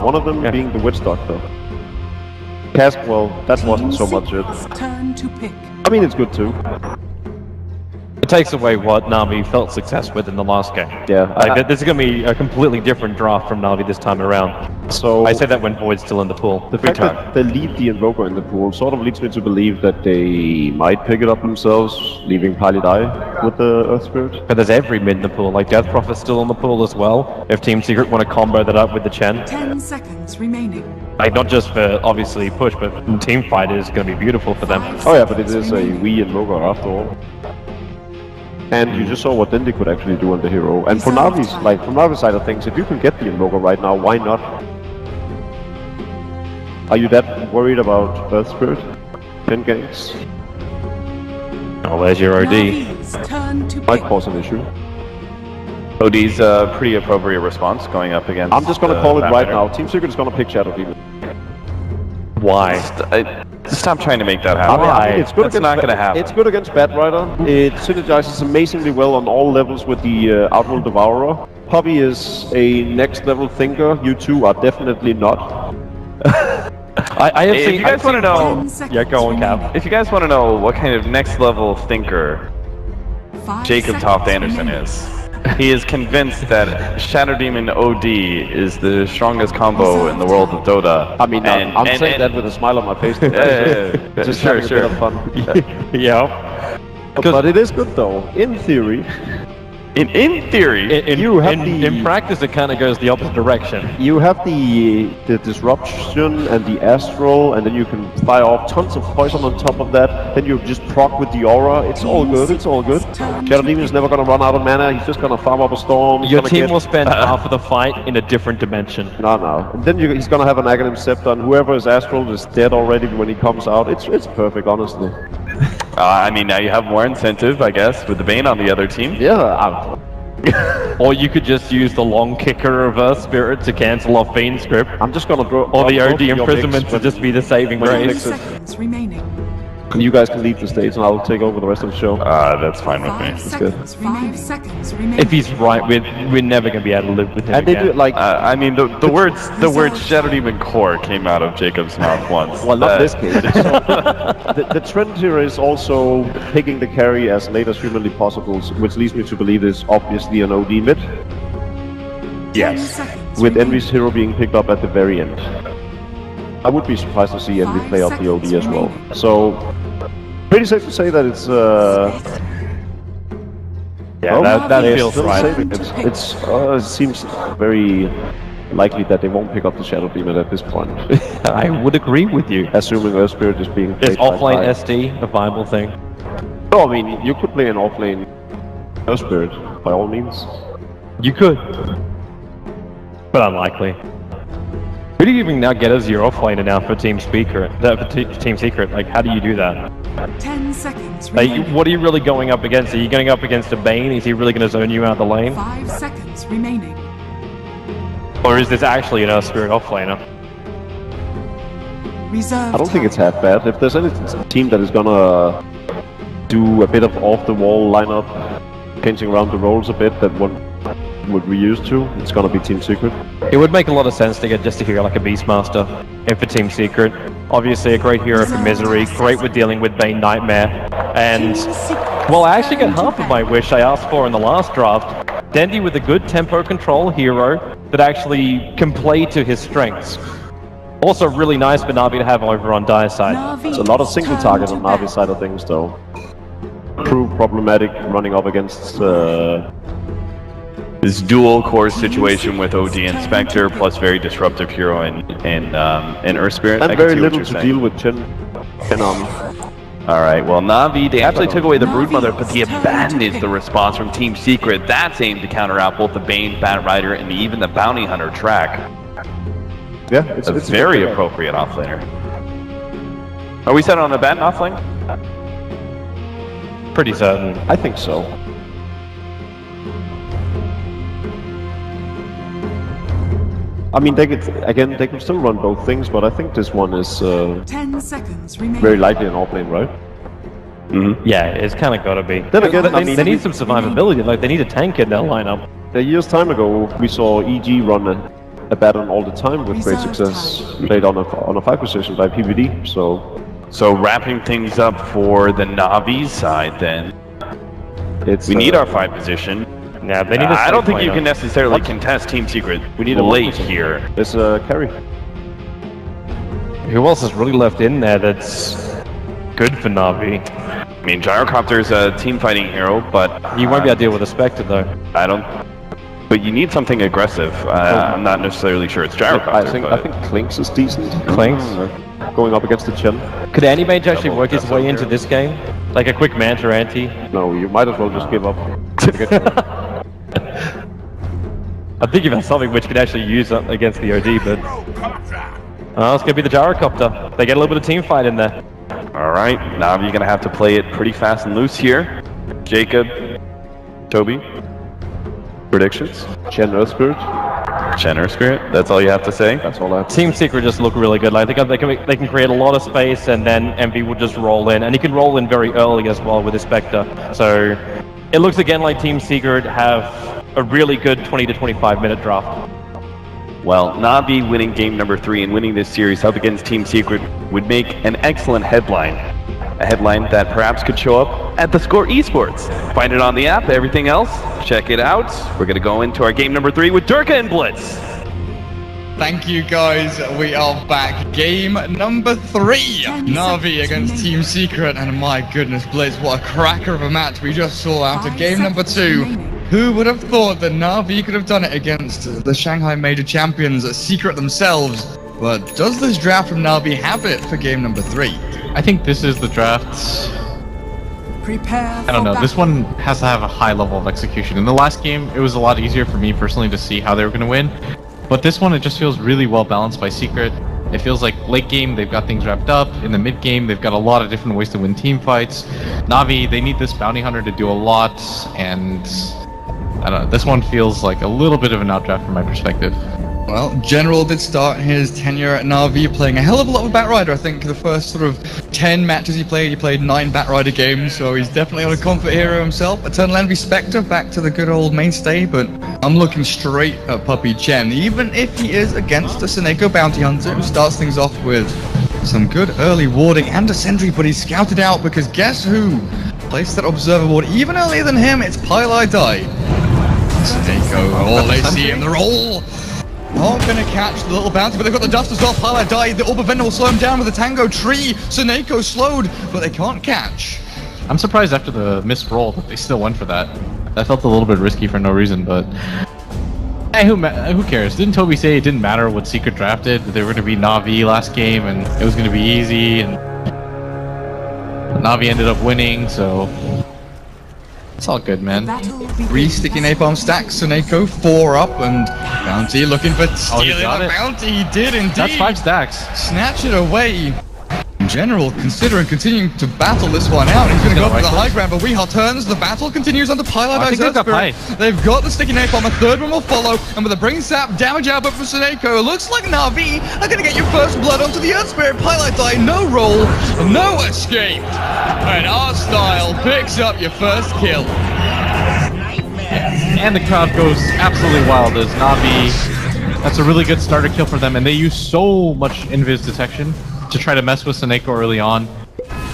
One of them being the Witch Doctor. Cask, well, that wasn't so much it. Turn to pick. I mean, it's good too. It takes away what Navi felt success with in the last game. Yeah. Like, this is going to be a completely different draft from Navi this time around. So I say that when Void's still in the pool. the fact that they leave the Invoker in the pool sort of leads me to believe that they might pick it up themselves, leaving Pali Die with the Earth Spirit. But there's every mid in the pool. Like, Death Prophet's still in the pool as well. If Team Secret want to combo that up with the Chen. 10 seconds remaining. Like, not just for, obviously, push, but team fight is going to be beautiful for them. Oh yeah, but it is a Wii Invoker after all. And you just saw what Dendi could actually do on the hero. And for Navi's, like, from Navi's side of things, if you can get the Invoker right now, why not? Are you that worried about Earth Spirit? 10 ganks? Oh, there's your OD. Navi's turn to Might pick. cause an issue. OD's a pretty appropriate response going up against. I'm just gonna call it right now. Team Secret is gonna pick Shadow Demon. Why? Stop trying to make that happen. I mean, it's good That's against not going to happen. It's good against Bat Rider. It synergizes amazingly well on all levels with the Outworld Devourer. Poppy is a next level thinker. You two are definitely not. I have If seen... you guys want to know, 10 seconds Yeah, go on, remaining. Cap. if you guys want to know what kind of next level thinker 5 Jacob seconds Toft Anderson remaining. is, he is convinced that Shadow Demon OD is the strongest combo in the world of Dota. I mean, I'm saying that with a smile on my face. Just sure, having a bit of fun. Yeah. But it is good though. In theory, In theory, In practice, it kind of goes the opposite direction. you have the disruption and the astral, and then you can fire off tons of poison on top of that. Then you just proc with the aura. It's all good. It's all good. Shadow Demon is never gonna run out of mana. He's just gonna farm up a storm. He's Your gonna team get- will spend half of the fight in a different dimension. No. And then he's gonna have an Aghanim Scepter, and whoever is astral is dead already when he comes out. It's perfect, honestly. I mean, now you have more incentive, I guess, with the Bane on the other team. Yeah. Or you could just use the long kicker of Earth Spirit to cancel off Fiend Script. I'm just gonna draw. Or the drop OD your imprisonment mix, to but just be the saving when you 10 grace. fix it. seconds remaining. You guys can leave the stage, and I'll take over the rest of the show. That's fine with 5 me. good. seconds remaining. 5 seconds remaining. If he's right, we're never going to be able to live with him And they again. do like. I mean, the words Shadow Demon Core came out of Jacob's mouth once. Well, not this case. The trend here is also picking the carry as late as humanly possible, which leads me to believe is obviously an OD mid, 10 seconds with remaining. Envy's hero being picked up at the very end. I would be surprised to see Envy 5 play out the OD as well. seconds So, pretty safe to say that it's. Yeah, that they're feels still right. saving it. It seems very likely that they won't pick up the Shadow Demon at this point, I would agree with you. assuming Earth Spirit is being Is played by offlane fire. SD a viable thing? No, I mean, you could play an offlane Earth Spirit, by all means. You could. But unlikely. Who do you even now get as your offlaner now for Team Secret? Team Secret, like, how do you do that? 10 seconds Like, remaining. what are you really going up against? Are you going up against a Bane? Is he really going to zone you out the lane? 5 seconds remaining. Or is this actually an Earth Spirit offlaner? Reserve I don't think time. it's half bad. If there's any team that is gonna do a bit of off-the-wall lineup, changing around the roles a bit that one would we used to, it's gonna be Team Secret. It would make a lot of sense to get just a hero like a Beastmaster in for Team Secret. Obviously a great hero for Misery, great with dealing with Bane Nightmare, and... Team Secret Well, I actually got turn to half of my pick. wish I asked for in the last draft. Dendi with a good tempo control hero that actually can play to his strengths. Also really nice for Navi to have over on Dire's side. Navi It's a lot of single turn target to on Navi's pick. side of things, though. Prove problematic running up against. This dual core situation with OD and Spectre plus very disruptive hero and Earth Spirit. And I can very see what little you're to saying. deal with Chen on. All right, well, Navi, they actually took away the Broodmother, but the Navi's turn Abandon to is the pick. response from Team Secret. That's aimed to counter out both the Bane, Bat Rider, and even the Bounty Hunter track. Yeah, It's a very appropriate offlaner. Are we set on the Abandon offlane? Pretty certain. I think so. I mean, they could still run both things, but I think this one is 10 seconds remaining. very likely an offlane, right? Yeah, it's kind of got to be. Then again, I They mean, need some survivability, like they need a tank in their lineup. a year's time ago, we saw EG run Abaddon all the time with great success. Played on a 5 position by PvD, So wrapping things up for the Navi side then. it's We need our 5 position. Yeah, they need a I don't think safe you can laner. necessarily contest Team Secret. We need a late 1%. here. It's a carry. Who else is really left in there that's good for Navi? I mean, Gyrocopter's a team fighting hero, but You won't be able to deal with a Spectre though. I don't. But you need something aggressive. I'm not necessarily sure it's Gyrocopter. I think Clinks is decent. Clinks? Going up against the Chen. Could Anti-Mage actually work his way into this game? Like a quick Manta anti? No, you might as well just give up. I'm thinking about something which could actually use up against the OD, but... Oh, it's gonna be the Gyrocopter. They get a little bit of team fight in there. All right, Navi, you're gonna have to play it pretty fast and loose here. Jacob, Toby, predictions? Chen Earth Spirit. Jenner Spirit. That's all you have to say. That's all I have. Team Secret just look really good. Like they can create a lot of space, and then MV will just roll in, and he can roll in very early as well with his Spectre. So it looks again like Team Secret have a really good 20 to 25 minute draft. Well, Navi winning game number 3 and winning this series up against Team Secret would make an excellent headline. A headline that perhaps could show up at the Score Esports. Find it on the app, everything else, check it out. We're gonna go into our game number 3 with Durka and Blitz. Thank you guys, we are back. Game number 3, 10 Navi seconds against remaining. Team Secret, and my goodness Blitz, what a cracker of a match we just saw after 5 game number seconds 2. remaining. Who would have thought that Navi could have done it against the Shanghai Major Champions, Secret themselves? But does this draft from Navi have it for game number 3? I think this is the draft. Prepare I don't know. This one has to have a high level of execution. In the last game, it was a lot easier for me personally to see how they were going to win. But this one, it just feels really well balanced by Secret. It feels like late game, they've got things wrapped up. In the mid game, they've got a lot of different ways to win team fights. Navi, they need this bounty hunter to do a lot. And I don't know. This one feels like a little bit of an outdraft from my perspective. Well, General did start his tenure at Navi playing a hell of a lot with Batrider. I think the first sort of 10 matches he played 9 Batrider games, so he's definitely on a comfort hero himself. Eternal Envy Spectre back to the good old mainstay, but I'm looking straight at Puppy Chen, even if he is against a Seneko Bounty Hunter who starts things off with some good early warding and a sentry, but he's scouted out because guess who placed that observer ward even earlier than him? It's Pylai Dai. Seneko, all they see in the roll. Not gonna catch the little bounty, but they've got the dust as well. Pylai died. The Orb of Venom will slow him down with the Tango Tree. Seneko slowed, but they can't catch. I'm surprised after the missed roll that they still went for that. That felt a little bit risky for no reason, but... Hey, who cares? Didn't Toby say it didn't matter what Secret drafted? That they were going to be Navi last game, and it was going to be easy, and... Navi ended up winning, so... It's all good, man. Three sticky napalm stacks. Seneko 4 up, and Bounty looking for stealing got the it. bounty. He did indeed. That's 5 stacks. Snatch it away. General considering continuing to battle this one out. He's going to go for the high ground, but Weehaw turns. The battle continues under Pylai I think they've got Spirit. They've got the sticky napalm. A third one will follow, and with a brain sap damage output for Seneko, looks like Navi are going to get your first blood onto the Earth Spirit. Pylai die, no roll, no escape, and our style picks up your first kill. And the crowd goes absolutely wild as Navi. That's a really good starter kill for them, and they use so much invis detection to try to mess with Seneko early on.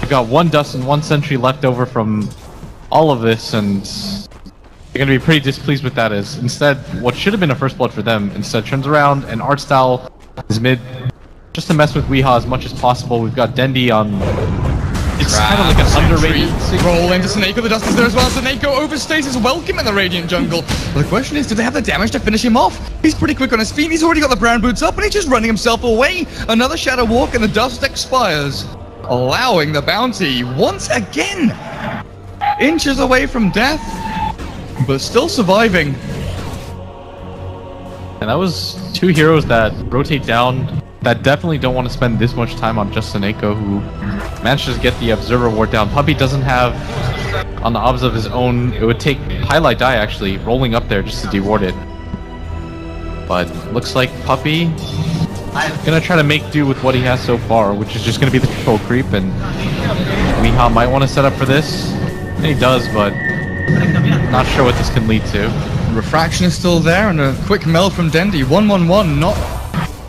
They've got 1 dust and 1 sentry left over from all of this, and they're going to be pretty displeased with that. As instead, what should have been a first blood for them instead turns around, and art style is mid just to mess with Weehaw as much as possible. We've got Dendi on. It's kind of like an underrated roll into Seneko. The dust is there as well. Seneko overstays his welcome in the Radiant jungle. But the question is, do they have the damage to finish him off? He's pretty quick on his feet. He's already got the brown boots up, and he's just running himself away. Another shadow walk, and the dust expires, allowing the bounty once again inches away from death, but still surviving. And that was 2 heroes that rotate down, that definitely don't want to spend this much time on just Seneko, who managed to get the Observer ward down. Puppy doesn't have, on the obs of his own, it would take Highlight Die actually, rolling up there just to deward it. But looks like Puppy gonna try to make do with what he has so far, which is just gonna be the control creep, and Weehaw might want to set up for this. And he does, but not sure what this can lead to. Refraction is still there, and a quick meld from Dendi. 1-1-1, not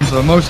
the most